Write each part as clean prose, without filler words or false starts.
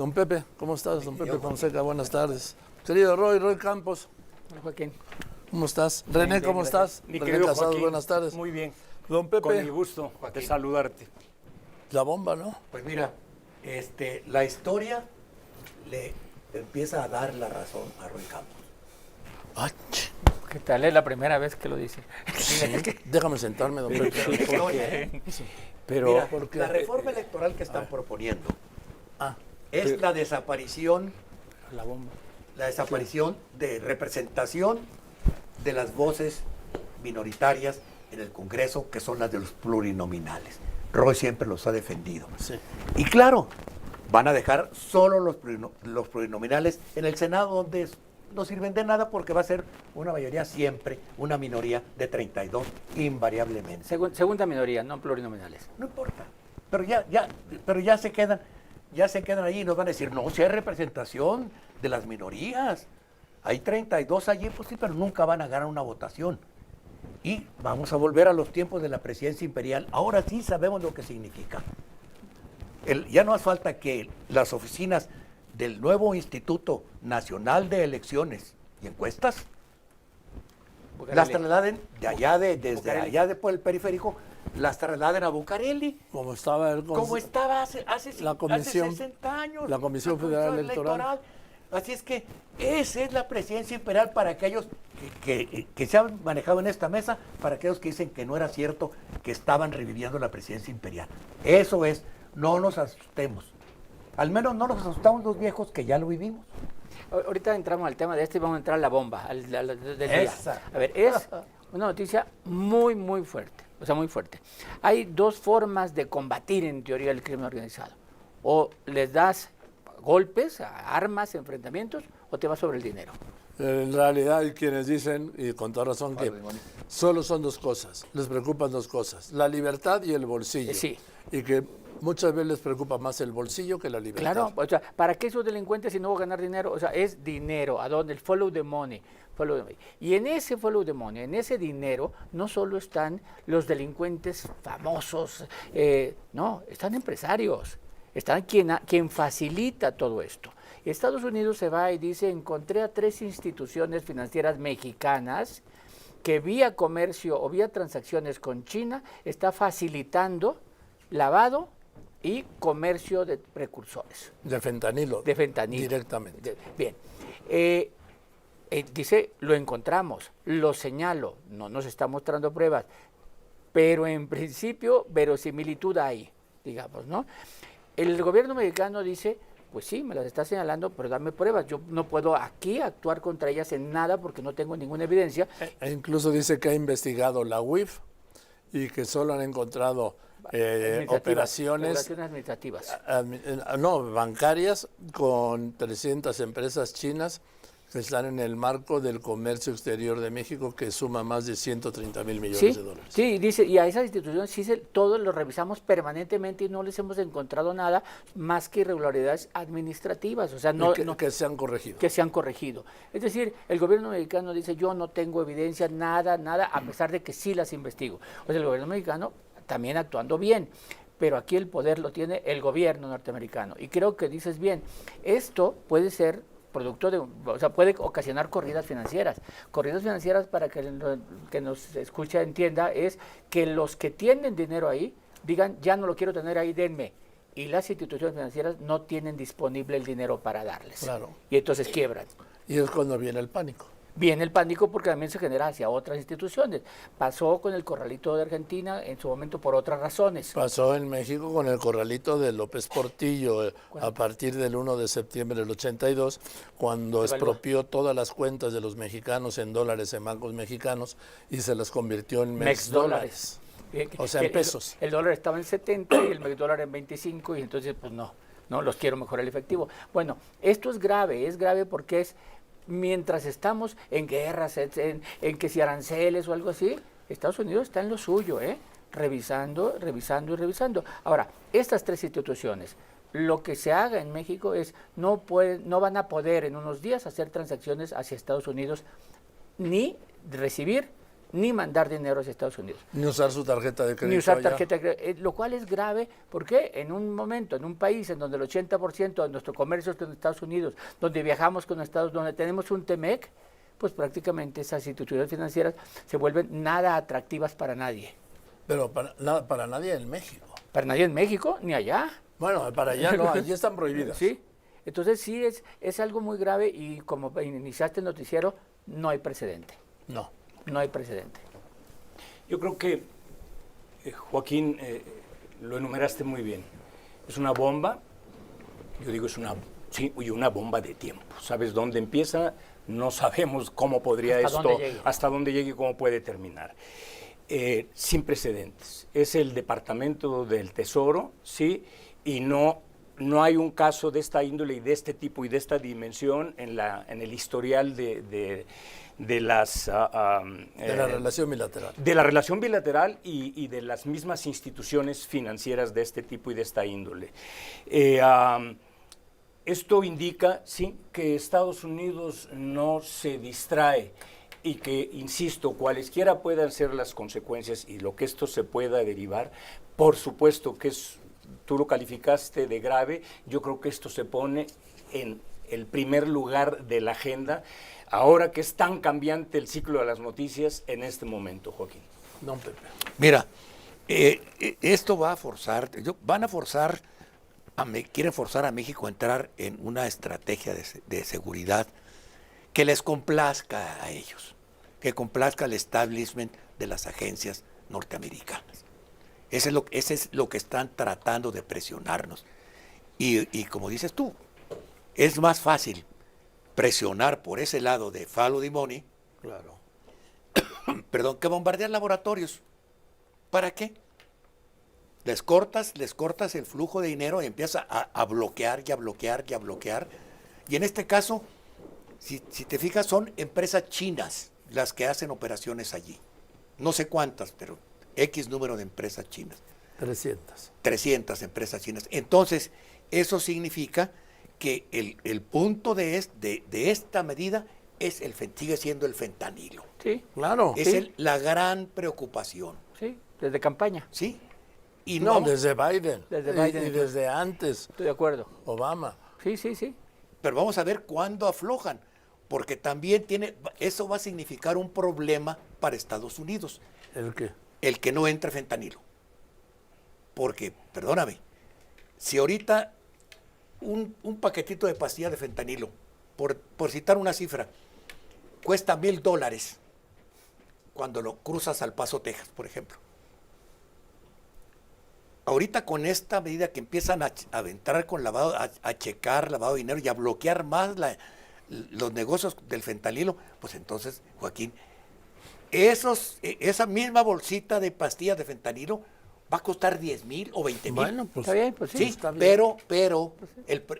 Don Pepe, ¿cómo estás? Don Pepe Fonseca, buenas tardes. Querido Roy Campos. Joaquín. ¿Cómo estás? René, ¿cómo estás? Mi René querido Casados, Joaquín, buenas tardes. muy bien. Don Pepe. Con el gusto de saludarte. La bomba, ¿no? Pues mira, la historia le empieza a dar la razón a Roy Campos. ¿Qué tal? Es la primera vez que lo dice. Sí, déjame sentarme, don Pepe. La historia, Pero, mira, porque la reforma electoral que están proponiendo es la desaparición, La bomba. la desaparición de representación de las voces minoritarias en el Congreso, que son las de los plurinominales. Roy siempre los ha defendido. Sí. Y claro, van a dejar solo los plurinominales en el Senado, donde no sirven de nada porque va a ser una mayoría siempre, una minoría de 32, invariablemente. Segunda minoría, no plurinominales. No importa. Pero ya se quedan allí y nos van a decir, no, si hay representación de las minorías. Hay 32 allí, pues sí, pero nunca van a ganar una votación. Y vamos a volver a los tiempos de la presidencia imperial. Ahora sí sabemos lo que significa. Ya no hace falta que las oficinas del nuevo Instituto Nacional de Elecciones y Encuestas las trasladen de allá, desde allá por el periférico, las trasladen a Bucareli. como estaba el Como estaba hace la comisión, hace 60 años. la Comisión Federal Electoral. Así es que esa es la presidencia imperial para aquellos que se han manejado en esta mesa, para aquellos que dicen que no era cierto que estaban reviviendo la presidencia imperial. Eso es, no nos asustemos. Al menos no nos asustamos los viejos que ya lo vivimos. Ahorita entramos al tema de y vamos a entrar a la bomba del día. Esa. A ver, es una noticia muy, muy fuerte. O sea, muy fuerte. Hay dos formas de combatir, en teoría, el crimen organizado. O les das golpes, armas, enfrentamientos, o te vas sobre el dinero. En realidad hay quienes dicen, y con toda razón, que solo son dos cosas, les preocupan dos cosas, la libertad y el bolsillo. Sí. Y que muchas veces les preocupa más el bolsillo que la libertad. Claro, o sea, ¿para qué esos delincuentes si no van a ganar dinero? O sea, es dinero, ¿a dónde? El follow the money. Y en ese follow the money, en ese dinero, no solo están los delincuentes famosos, no, están empresarios, están quien facilita todo esto. Estados Unidos se va y dice, encontré a 3 instituciones financieras mexicanas que vía comercio o vía transacciones con China está facilitando lavado y comercio de precursores. De fentanilo. De fentanilo. Directamente. Bien. Dice, lo encontramos, lo señalo, no nos está mostrando pruebas, pero en principio verosimilitud hay, digamos, ¿no? El gobierno mexicano dice, pues sí, me las está señalando, pero dame pruebas. Yo no puedo aquí actuar contra ellas en nada porque no tengo ninguna evidencia. E incluso dice que ha investigado la UIF y que solo han encontrado operaciones administrativas. Bancarias con 300 empresas chinas que están en el marco del comercio exterior de México, que suma más de 130,000 millones de dólares. Sí, dice, y a esas instituciones sí todos lo revisamos permanentemente y no les hemos encontrado nada más que irregularidades administrativsea, que se han corregido. Que se han corregido. Es decir, el gobierno mexicano dice, yo no tengo evidencia, nada, a pesar de que sí las investigo. O sea, el gobierno mexicano también actuando bien, pero aquí el poder lo tiene el gobierno norteamericano. Y creo que dices bien, esto puede ser puede ocasionar corridas financieras. Corridas financieras, para que nos escucha entienda, es que los que tienen dinero ahí digan, ya no lo quiero tener ahí, denme. Y las instituciones financieras no tienen disponible el dinero para darles. Claro. Y entonces quiebran. Y es cuando viene el pánico. Viene el pánico porque también se genera hacia otras instituciones. Pasó con el Corralito de Argentina en su momento por otras razones. Pasó en México con el Corralito de López Portillo a partir del 1 de septiembre del 82, cuando expropió todas las cuentas de los mexicanos en dólares en bancos mexicanos y se las convirtió en MEX-dólares. O sea, en pesos. El dólar estaba en 70 y el MEX-dólar en 25 y entonces pues no, los quiero mejor el efectivo. Bueno, esto es grave porque mientras estamos en guerras, en que si aranceles o algo así, Estados Unidos está en lo suyo, revisando. Ahora, estas 3 instituciones, lo que se haga en México es, no van a poder en unos días hacer transacciones hacia Estados Unidos, ni recibir ni mandar dinero a Estados Unidos. Ni usar su tarjeta de crédito. Ni usar allá. tarjeta de crédito, lo cual es grave porque en un momento, en un país en donde el 80% de nuestro comercio es con Estados Unidos, donde viajamos con Estados Unidos, donde tenemos un TEMEC, pues prácticamente esas instituciones financieras se vuelven nada atractivas para nadie. Pero para nadie en México. Para nadie en México, ni allá. Bueno, para allá no, allí están prohibidas. Sí, entonces sí es algo muy grave y como iniciaste el noticiero, no hay precedente. No. No hay precedente. Yo creo que, Joaquín, lo enumeraste muy bien. Es una bomba, yo digo una bomba de tiempo. ¿Sabes dónde empieza? No sabemos cómo podría hasta dónde llegue y cómo puede terminar. Sin precedentes. Es el Departamento del Tesoro, ¿sí? Y no hay un caso de esta índole y de este tipo y de esta dimensión en el historial de la relación bilateral. De la relación bilateral y de las mismas instituciones financieras de este tipo y de esta índole. Esto indica, sí, que Estados Unidos no se distrae y que, insisto, cualesquiera puedan ser las consecuencias y lo que esto se pueda derivar, por supuesto que tú lo calificaste de grave, yo creo que esto se pone en el primer lugar de la agenda, ahora que es tan cambiante el ciclo de las noticias en este momento, Joaquín. Don Pepe. Mira, esto va a forzar, quieren forzar a México a entrar en una estrategia de seguridad que les complazca a ellos, que complazca al establishment de las agencias norteamericanas. Ese es lo que están tratando de presionarnos. Y como dices tú, es más fácil presionar por ese lado de follow the money, Claro. perdón, que bombardear laboratorios. ¿Para qué? Les cortas el flujo de dinero y empieza a bloquear y a bloquear y a bloquear. Y en este caso, si te fijas, son empresas chinas las que hacen operaciones allí. No sé cuántas, pero X número de empresas chinas. 300. 300 empresas chinas. Entonces, eso significa que el punto de esta medida sigue siendo el fentanilo. Sí, Claro. Es la gran preocupación. sí, desde campaña. ¿Sí? Y No, desde Biden. Desde Biden. Y desde antes, Estoy de acuerdo. Obama. Sí, sí, sí. Pero vamos a ver cuándo aflojan, porque también eso va a significar un problema para Estados Unidos, ¿El qué? el que no entre fentanilo. Porque, perdóname, si ahorita un paquetito de pastillas de fentanilo, por citar una cifra, cuesta $1,000 cuando lo cruzas al Paso, Texas, por ejemplo. Ahorita con esta medida que empiezan a entrar con lavado, a checar lavado de dinero y a bloquear más los negocios del fentanilo, pues entonces, Joaquín, esa misma bolsita de pastillas de fentanilo va a costar 10,000 o 20,000. Bueno, pues Está bien, pues sí. Sí, está bien. pero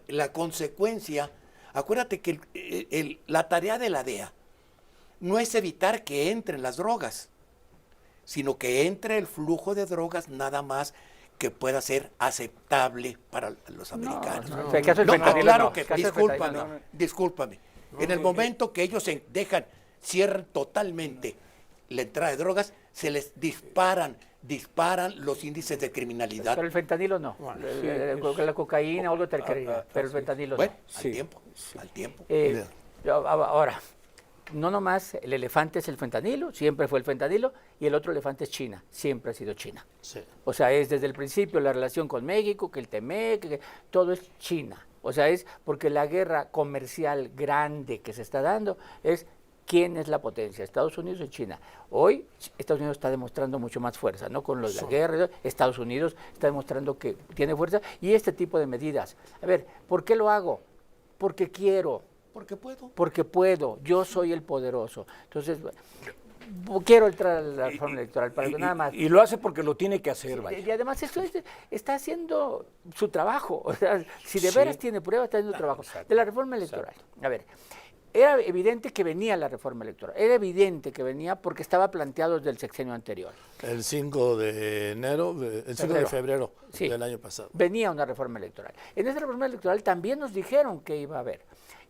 la consecuencia, acuérdate que la tarea de la DEA no es evitar que entren las drogas, sino que entre el flujo de drogas nada más que pueda ser aceptable para los americanos. no. O sea, el caso del No, fentanilo claro no. que, El caso del fentanilo no. discúlpame. En el momento que ellos cierran totalmente la entrada de drogas, se les disparan los índices de criminalidad. Pero el fentanilo no. La cocaína o algo te creería, pero el fentanilo Bueno, no. al tiempo. Ahora, no nomás el elefante es el fentanilo, siempre fue el fentanilo, y el otro elefante es China, siempre ha sido China. Sí. O sea, es desde el principio la relación con México, que el TEMEC, que todo es China. O sea, es porque la guerra comercial grande que se está dando es quién es la potencia, Estados Unidos o China. Hoy Estados Unidos está demostrando mucho más fuerza, ¿no? Con la guerra, Estados Unidos está demostrando que tiene fuerza y este tipo de medidas. A ver, ¿por qué lo hago? Porque quiero. Porque puedo. Porque puedo, yo soy el poderoso. Entonces, quiero entrar a la reforma electoral, para nada más. Y lo hace porque lo tiene que hacer, vaya. Y además esto está haciendo su trabajo. O sea, si de veras tiene pruebas, está haciendo trabajo. De la reforma electoral. A ver, era evidente que venía la reforma electoral, era evidente que venía porque estaba planteado desde el sexenio anterior. El 5 de enero, el 5 de febrero Sí. del año pasado. Venía una reforma electoral. En esa reforma electoral también nos dijeron que iba a haber.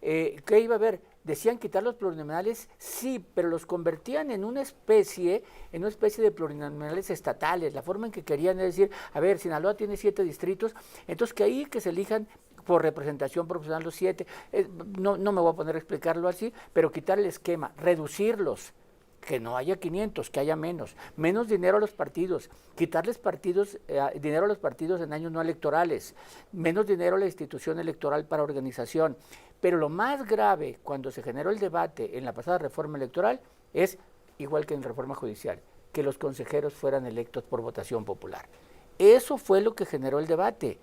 ¿Qué iba a haber? Decían quitar los plurinominales, sí, pero los convertían en una especie de plurinominales estatales. La forma en que querían es decir, a ver, Sinaloa tiene 7 distritos, entonces que ahí que se elijan por representación proporcional los 7. No me voy a poner a explicarlo así, pero quitar el esquema, reducirlos. Que no haya 500, que haya menos dinero a los partidos, quitarles dinero a los partidos en años no electorales, menos dinero a la institución electoral para organización. Pero lo más grave cuando se generó el debate en la pasada reforma electoral es, igual que en la reforma judicial, que los consejeros fueran electos por votación popular. Eso fue lo que generó el debate.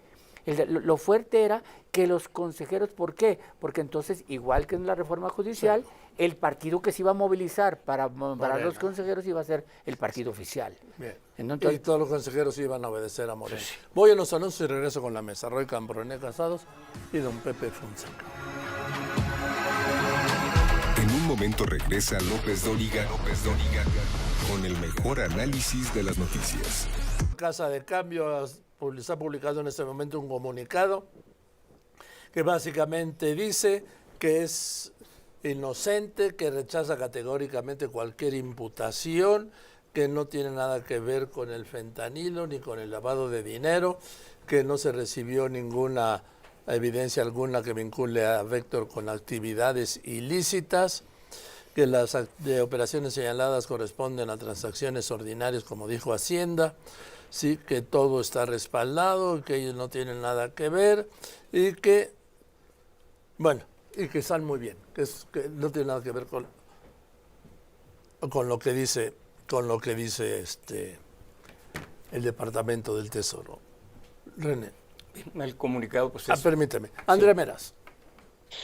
Lo fuerte era que los consejeros, ¿por qué? Porque entonces, igual que en la reforma judicial, el partido que se iba a movilizar para nombrar los consejeros iba a ser el partido oficial. Bien. Entonces, Y todos los consejeros iban a obedecer a Moreno. Sí. Voy a los anuncios y regreso con la mesa. Roy Campo, René Casados y don Pepe Fonseca. En un momento regresa López Dóriga con el mejor análisis de las noticias. Casa de Cambio está publicado en este momento un comunicado que básicamente dice que es inocente, que rechaza categóricamente cualquier imputación, que no tiene nada que ver con el fentanilo ni con el lavado de dinero, que no se recibió ninguna evidencia alguna que vincule a Véctor con actividades ilícitas, que las operaciones señaladas corresponden a transacciones ordinarias, como dijo Hacienda, sí, que todo está respaldado, que ellos no tienen nada que ver y que, bueno, y que están muy bien, que no tiene nada que ver con lo que dice el Departamento del Tesoro. René. El comunicado, pues es... Permíteme. Andrea Meras.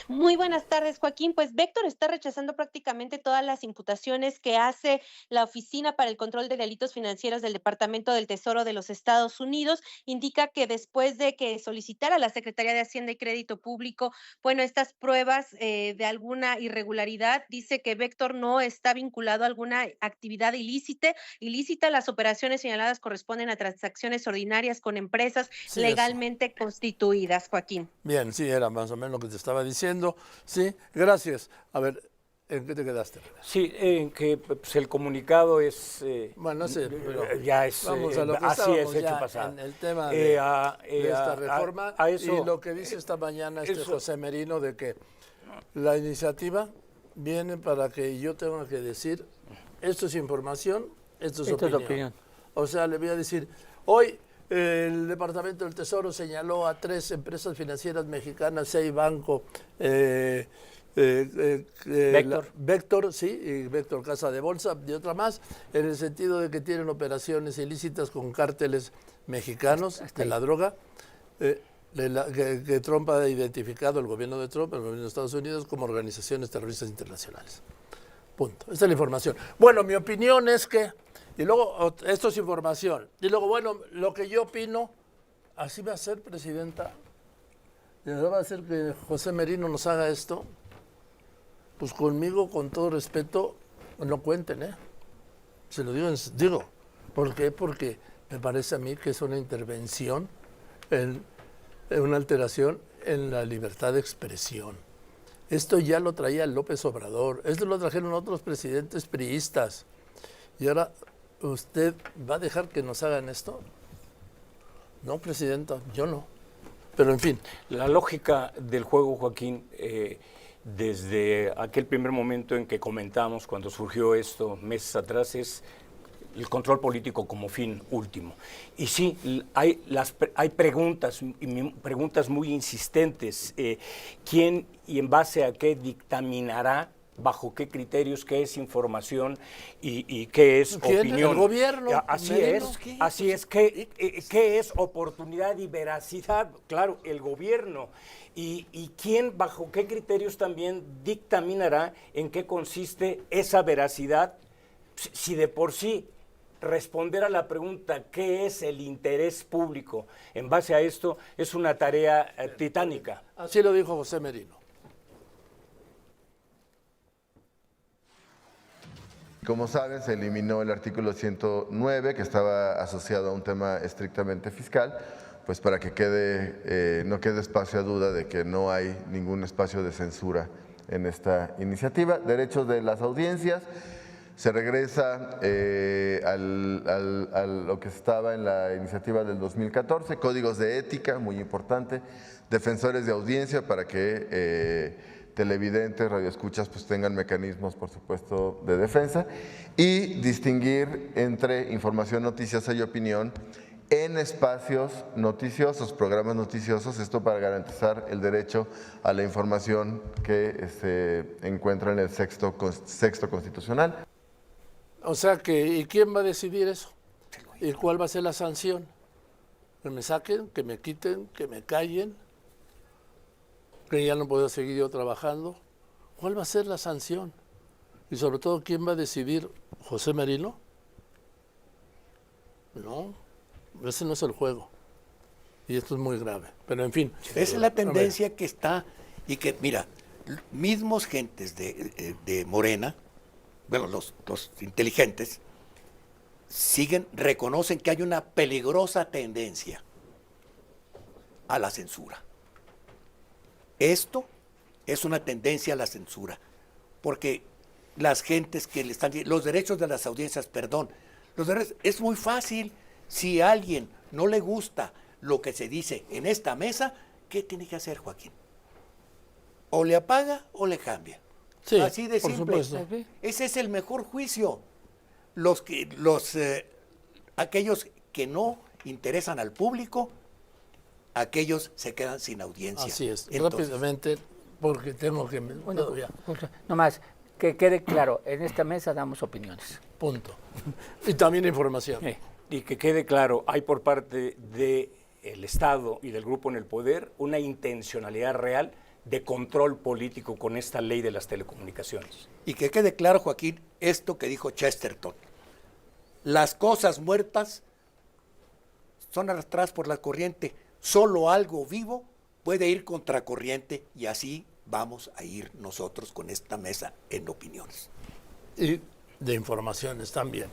Muy buenas tardes, Joaquín. Pues Véctor está rechazando prácticamente todas las imputaciones que hace la Oficina para el Control de Delitos Financieros del Departamento del Tesoro de los Estados Unidos. Indica que después de que solicitara a la Secretaría de Hacienda y Crédito Público, bueno, estas pruebas de alguna irregularidad, dice que Véctor no está vinculado a alguna actividad ilícita. Las operaciones señaladas corresponden a transacciones ordinarias con empresas legalmente constituidas, Joaquín. Bien, sí, era más o menos lo que te estaba diciendo. Sí, gracias. A ver, ¿en qué te quedaste? Sí, en que pues, el comunicado es... bueno, sí, pero ya es... vamos a lo que así es, hecho ya pasado. en el tema de esta reforma eso, y lo que dice esta mañana José Merino de que la iniciativa viene para que yo tenga que decir, esto es información, esto es opinión. O sea, le voy a decir, hoy... El Departamento del Tesoro señaló a 3 empresas financieras mexicanas, 6 bancos, Véctor, sí, y Véctor Casa de Bolsa y otra más, en el sentido de que tienen operaciones ilícitas con cárteles mexicanos de la droga, que Trump ha identificado, el gobierno de Trump, el gobierno de Estados Unidos, como organizaciones terroristas internacionales. Punto. Esta es la información. Bueno, mi opinión es que... Y luego, esto es información. Y luego, bueno, lo que yo opino, así va a ser, Presidenta. ¿De verdad va a ser que José Merino nos haga esto? Pues conmigo, con todo respeto, no cuenten, ¿eh? Se lo digo. ¿Por qué? Porque me parece a mí que es una intervención, una alteración en la libertad de expresión. Esto ya lo traía López Obrador, esto lo trajeron otros presidentes priistas. Y ahora... ¿Usted va a dejar que nos hagan esto? No, Presidenta, yo no. Pero en fin. La lógica del juego, Joaquín, desde aquel primer momento en que comentamos cuando surgió esto meses atrás, es el control político como fin último. Y sí, hay preguntas muy insistentes. ¿Quién y en base a qué dictaminará? ¿Bajo qué criterios, qué es información y qué es opinión? El gobierno. Así es. ¿Qué es oportunidad y veracidad? Claro, el gobierno. ¿Y quién, bajo qué criterios también dictaminará en qué consiste esa veracidad? Si de por sí responder a la pregunta ¿qué es el interés público? En base a esto es una tarea titánica. Así lo dijo José Merino. Como saben, se eliminó el artículo 109, que estaba asociado a un tema estrictamente fiscal, pues para que no quede espacio a duda de que no hay ningún espacio de censura en esta iniciativa. Derechos de las audiencias, se regresa a lo que estaba en la iniciativa del 2014, códigos de ética, muy importante, defensores de audiencia para que televidentes, radioescuchas, pues tengan mecanismos, por supuesto, de defensa, y distinguir entre información noticiosa y opinión en espacios noticiosos, programas noticiosos, esto para garantizar el derecho a la información que se encuentra en el sexto constitucional. O sea que, ¿y quién va a decidir eso? ¿Y cuál va a ser la sanción? ¿Que me saquen, que me quiten, que me callen? ¿Que ya no puedo seguir yo trabajando? ¿Cuál va a ser la sanción? Y sobre todo, ¿quién va a decidir? ¿José Merino? No, ese no es el juego. Y esto es muy grave. Pero en fin. Esa es la tendencia que está, y que, mira, mismos gentes de Morena, bueno, los inteligentes, reconocen que hay una peligrosa tendencia a la censura. Esto es una tendencia a la censura, porque las gentes que le están diciendo, los derechos de las audiencias, perdón, es muy fácil. Si a alguien no le gusta lo que se dice en esta mesa, ¿qué tiene que hacer, Joaquín? O le apaga o le cambia. Sí, así de por simple. supuesto. Ese es el mejor juicio. Aquellos que no interesan al público, aquellos se quedan sin audiencia. Así es. Entonces, rápidamente, porque tengo que... Bueno, nomás, que quede claro, en esta mesa damos opiniones. Punto. Y también información. Y que quede claro, hay por parte del Estado y del grupo en el poder una intencionalidad real de control político con esta ley de las telecomunicaciones. y que quede claro, Joaquín, esto que dijo Chesterton. Las cosas muertas son arrastradas por la corriente. Solo algo vivo puede ir contracorriente, y así vamos a ir nosotros con esta mesa en opiniones. Y de informaciones también.